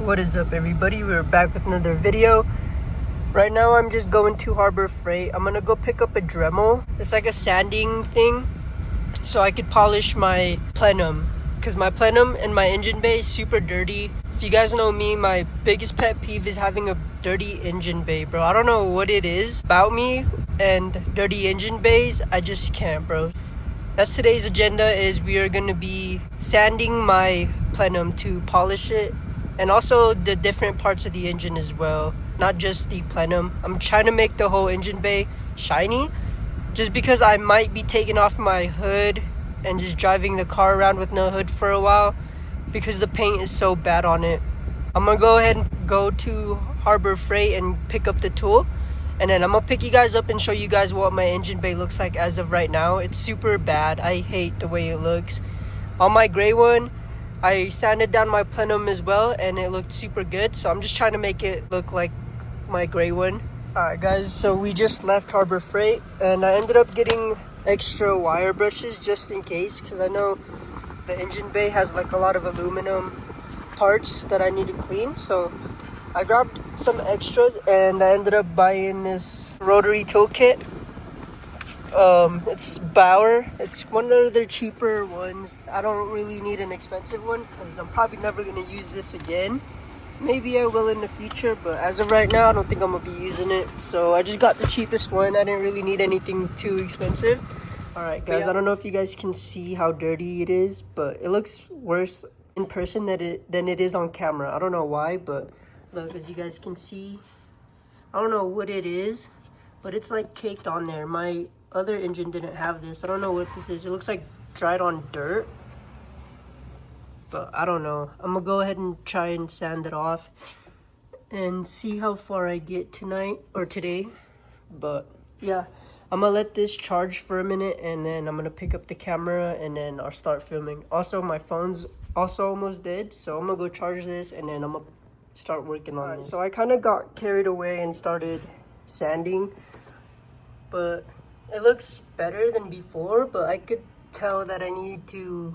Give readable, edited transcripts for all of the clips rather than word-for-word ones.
What is up, everybody? We're back with another video. Right now I'm just going to Harbor Freight. I'm gonna go pick up a Dremel. It's like a sanding thing so I could polish my plenum, because my plenum and my engine bay is super dirty. If you guys know me, my biggest pet peeve is having a dirty engine bay, bro. I don't know what it is about me and dirty engine bays. I just can't, bro. That's today's agenda. Is we are gonna be sanding my plenum to polish it, and also the different parts of the engine as well, not just the plenum. I'm trying to make the whole engine bay shiny, just because I might be taking off my hood and just driving the car around with no hood for a while because the paint is so bad on it. I'm gonna go ahead and go to Harbor Freight and pick up the tool, and then I'm gonna pick you guys up and show you guys what my engine bay looks like as of right now. It's super bad. I hate the way it looks. On my gray one, I sanded down my plenum as well, and it looked super good. So I'm just trying to make it look like my gray one. Alright guys, so we just left Harbor Freight, and I ended up getting extra wire brushes just in case, because I know the engine bay has like a lot of aluminum parts that I need to clean. So I grabbed some extras, and I ended up buying this rotary toolkit. It's Bauer. It's one of their cheaper ones. I don't really need an expensive one because I'm probably never going to use this again. Maybe I will in the future, but as of right now, I don't think I'm going to be using it. So I just got the cheapest one. I didn't really need anything too expensive. Alright guys, I don't know if you guys can see how dirty it is, but it looks worse in person than it is on camera. I don't know why, but look, as you guys can see, I don't know what it is, but it's like caked on there. My other engine didn't have this. I don't know what this is. It looks like dried on dirt, but I don't know. I'm gonna go ahead and try and sand it off and see how far I get tonight or today. But yeah, I'm gonna let this charge for a minute, and then I'm gonna pick up the camera, and then I'll start filming. Also, my phone's also almost dead, so I'm gonna go charge this, and then I'm gonna start working on this. So I kind of got carried away and started sanding, but it looks better than before. But I could tell that I need to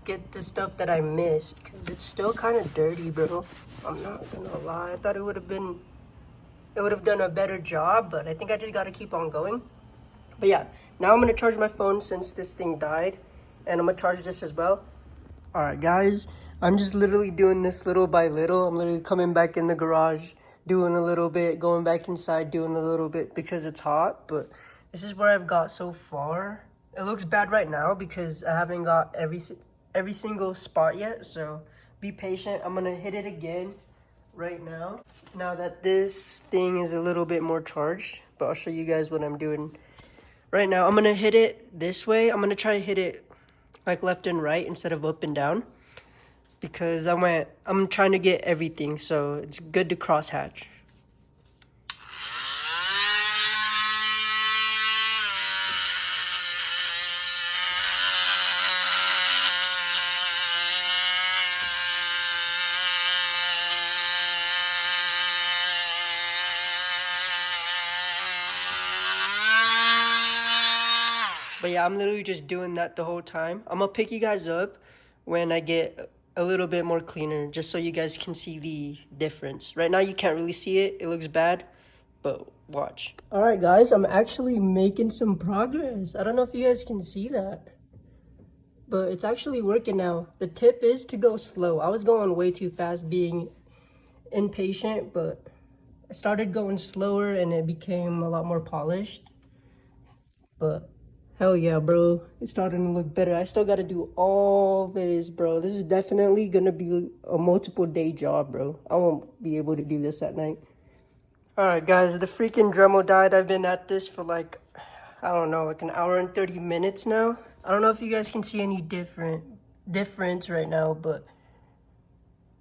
get the stuff that I missed, because it's still kind of dirty, bro. I'm not gonna lie. I thought it would have done a better job, but I think I just gotta keep on going. But yeah, now I'm gonna charge my phone since this thing died, and I'm gonna charge this as well. All right guys, I'm just literally doing this little by little. I'm literally coming back in the garage, doing a little bit, going back inside, doing a little bit because it's hot. But this is where I've got so far. It looks bad right now because I haven't got every single spot yet, so be patient. I'm gonna hit it again right now that this thing is a little bit more charged, but I'll show you guys what I'm doing right now. I'm gonna hit it this way. I'm gonna try to hit it like left and right instead of up and down, because I'm trying to get everything, so it's good to cross hatch. But yeah, I'm literally just doing that the whole time. I'm gonna pick you guys up when I get a little bit more cleaner, just so you guys can see the difference. Right now you can't really see it. It looks bad, but watch. All right guys, I'm actually making some progress. I don't know if you guys can see that, but it's actually working now. The tip is to go slow. I was going way too fast, being impatient, but I started going slower and it became a lot more polished. But hell yeah, bro. It's starting to look better. I still got to do all this, bro. This is definitely going to be a multiple day job, bro. I won't be able to do this at night. All right, guys. The freaking Dremel died. I've been at this for like, I don't know, like an hour and 30 minutes now. I don't know if you guys can see any difference right now, but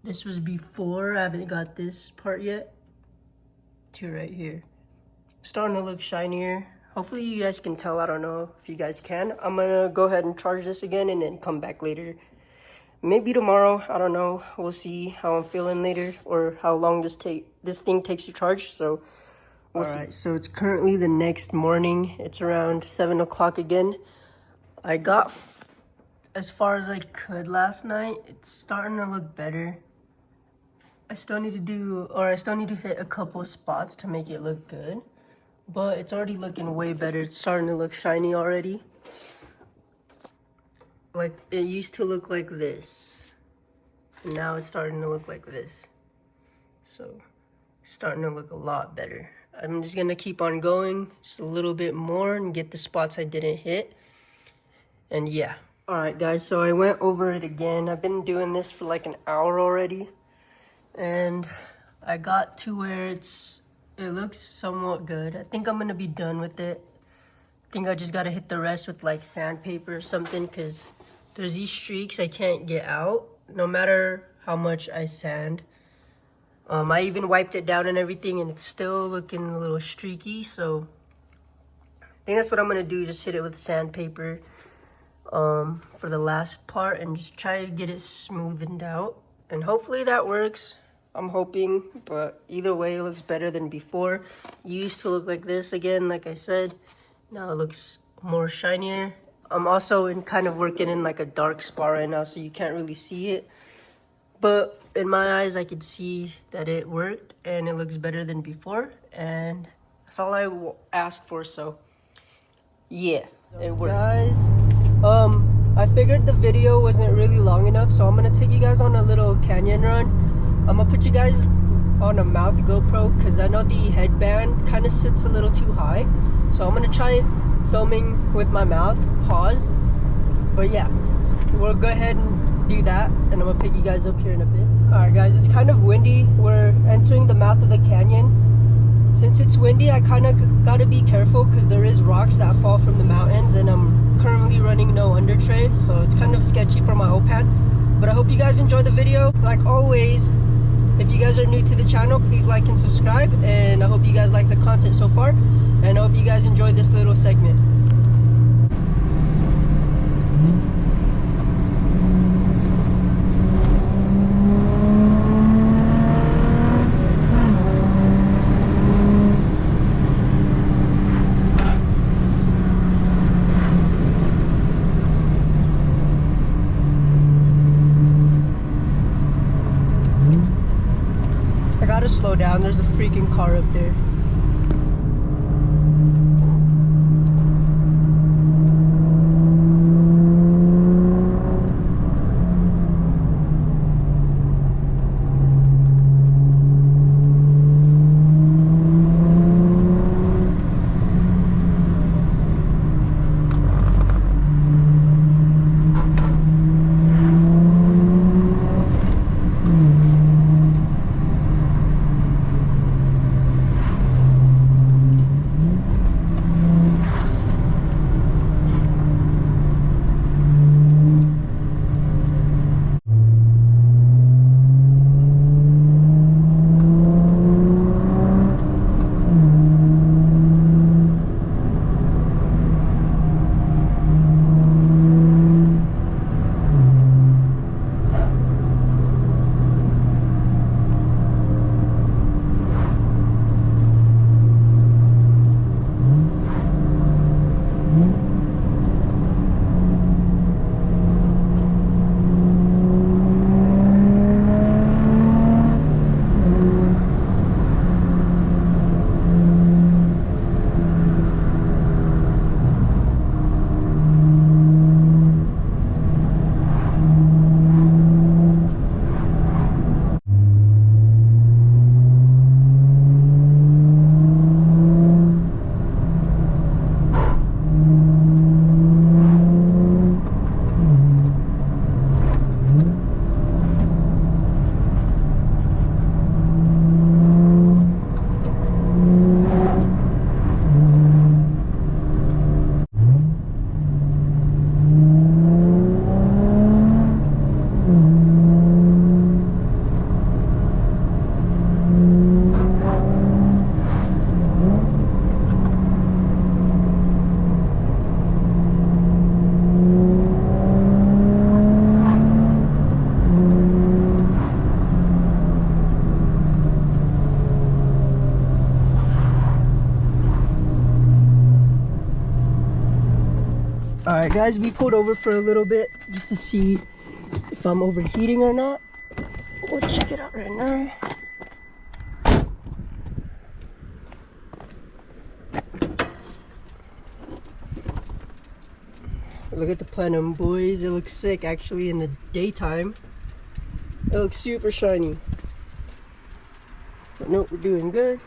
this was before. I haven't got this part yet to right here. Starting to look shinier. Hopefully you guys can tell. I don't know if you guys can. I'm gonna go ahead and charge this again and then come back later. Maybe tomorrow. I don't know. We'll see how I'm feeling later, or how long this thing takes to charge. So we'll see. Alright, so it's currently the next morning. It's around 7 o'clock again. I got as far as I could last night. It's starting to look better. I still need to hit a couple spots to make it look good. But it's already looking way better. It's starting to look shiny already. Like, it used to look like this. Now it's starting to look like this. So, it's starting to look a lot better. I'm just gonna keep on going just a little bit more and get the spots I didn't hit. And yeah. Alright guys, so I went over it again. I've been doing this for like an hour already. And I got to where it looks somewhat good. I think I'm gonna be done with it. I think I just gotta hit the rest with like sandpaper or something, because there's these streaks I can't get out no matter how much I sand. I even wiped it down and everything, and it's still looking a little streaky. So I think that's what I'm gonna do, just hit it with sandpaper for the last part and just try to get it smoothened out, and hopefully that works. I'm hoping, but either way it looks better than before. It used to look like this again, like I said. Now it looks more shinier. I'm also kind of working in like a dark spot right now, so you can't really see it. But in my eyes, I could see that it worked and it looks better than before. And that's all I asked for, so yeah, it worked. Guys, I figured the video wasn't really long enough, so I'm gonna take you guys on a little canyon run. I'm gonna put you guys on a mouth GoPro because I know the headband kind of sits a little too high. So I'm gonna try filming with my mouth, pause. But yeah, so we'll go ahead and do that, and I'm gonna pick you guys up here in a bit. Alright guys, it's kind of windy. We're entering the mouth of the canyon. Since it's windy, I kind of gotta be careful because there is rocks that fall from the mountains, and I'm currently running no under tray, so it's kind of sketchy for my OPAN. But I hope you guys enjoy the video. Like always, if you guys are new to the channel, please like and subscribe, and I hope you guys like the content so far, and I hope you guys enjoy this little segment. I gotta slow down, there's a freaking car up there. Alright guys, we pulled over for a little bit just to see if I'm overheating or not. We'll check it out right now. Look at the Plenum, boys. It looks sick actually in the daytime. It looks super shiny. But nope, we're doing good.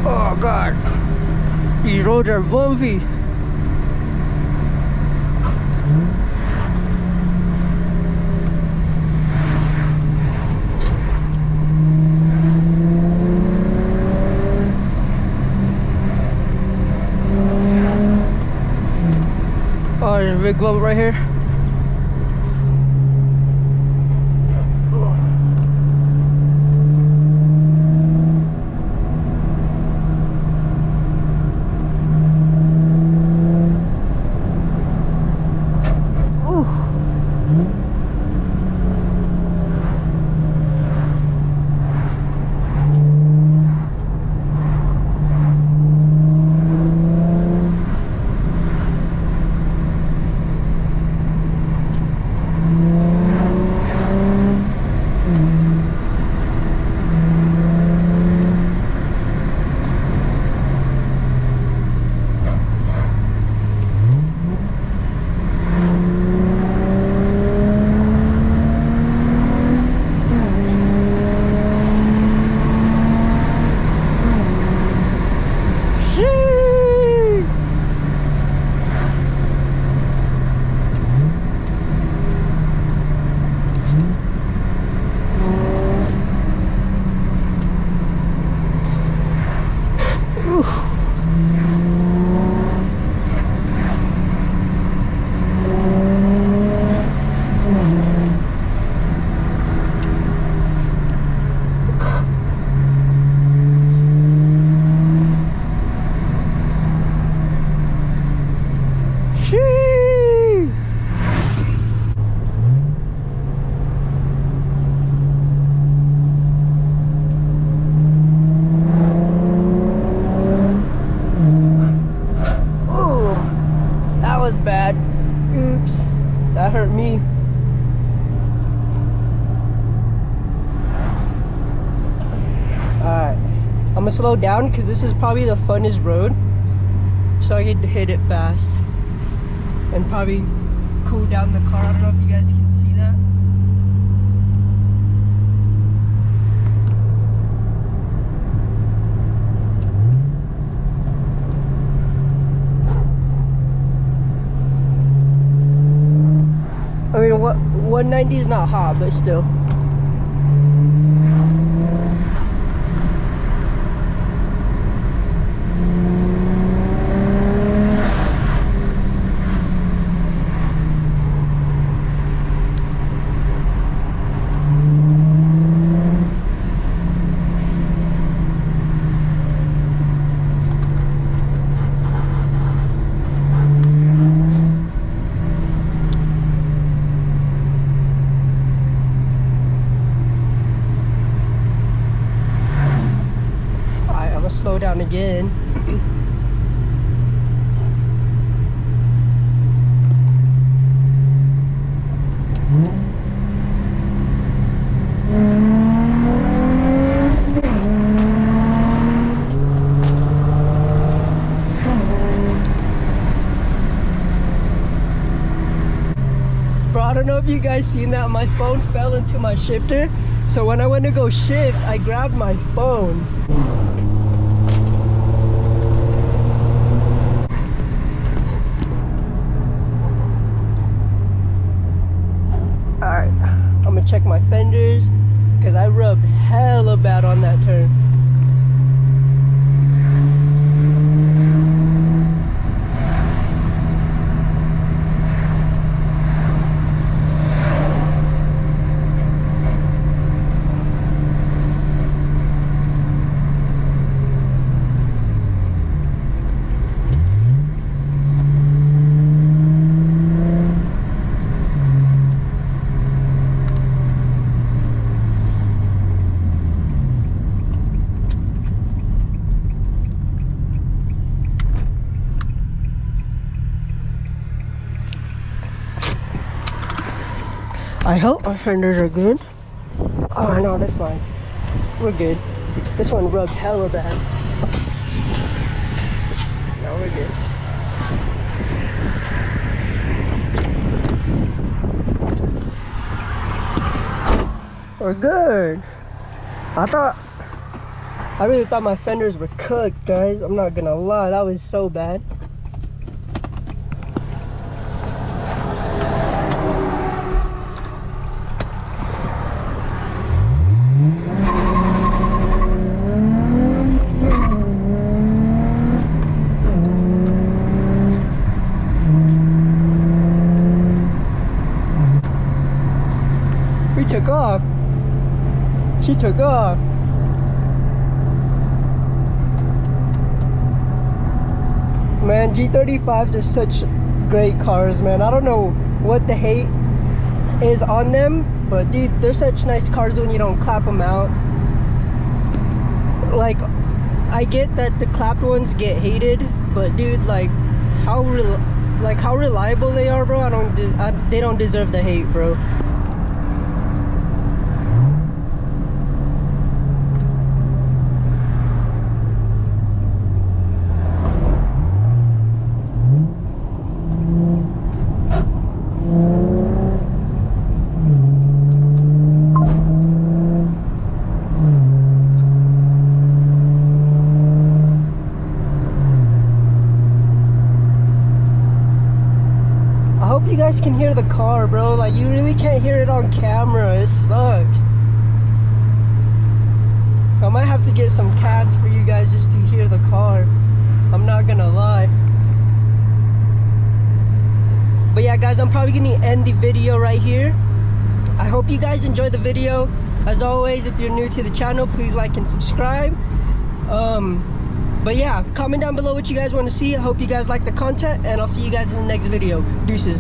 Oh God, these roads are bumpy. Oh, there's a big bump right here. Bad. Oops, that hurt me. Alright, I'm gonna slow down because this is probably the funnest road, so I can hit it fast and probably cool down the car. I don't know if you guys can see that. I mean, what 190 is not hot, but still. Slow down again. Bro, I don't know if you guys seen that. My phone fell into my shifter, So when I went to go shift, I grabbed my phone. Alright, I'm gonna check my fenders because I rubbed hella bad on that turn. I hope my fenders are good. Oh no, they're fine. We're good. This one rubbed hella bad. No, we're good. We're good. I really thought my fenders were cooked, guys. I'm not gonna lie, that was so bad. We took off. She took off. Man, G35s are such great cars, man. I don't know what the hate is on them, but dude, they're such nice cars when you don't clap them out. Like, I get that the clapped ones get hated, but dude, like how reliable they are, bro. They don't deserve the hate, bro. You guys can hear the car, bro. Like, you really can't hear it on camera. It sucks. I might have to get some cats for you guys just to hear the car. I'm not gonna lie. But yeah, guys, I'm probably gonna end the video right here. I hope you guys enjoyed the video. As always, if you're new to the channel, please like and subscribe. But yeah, comment down below what you guys want to see. I hope you guys like the content, and I'll see you guys in the next video. Deuces.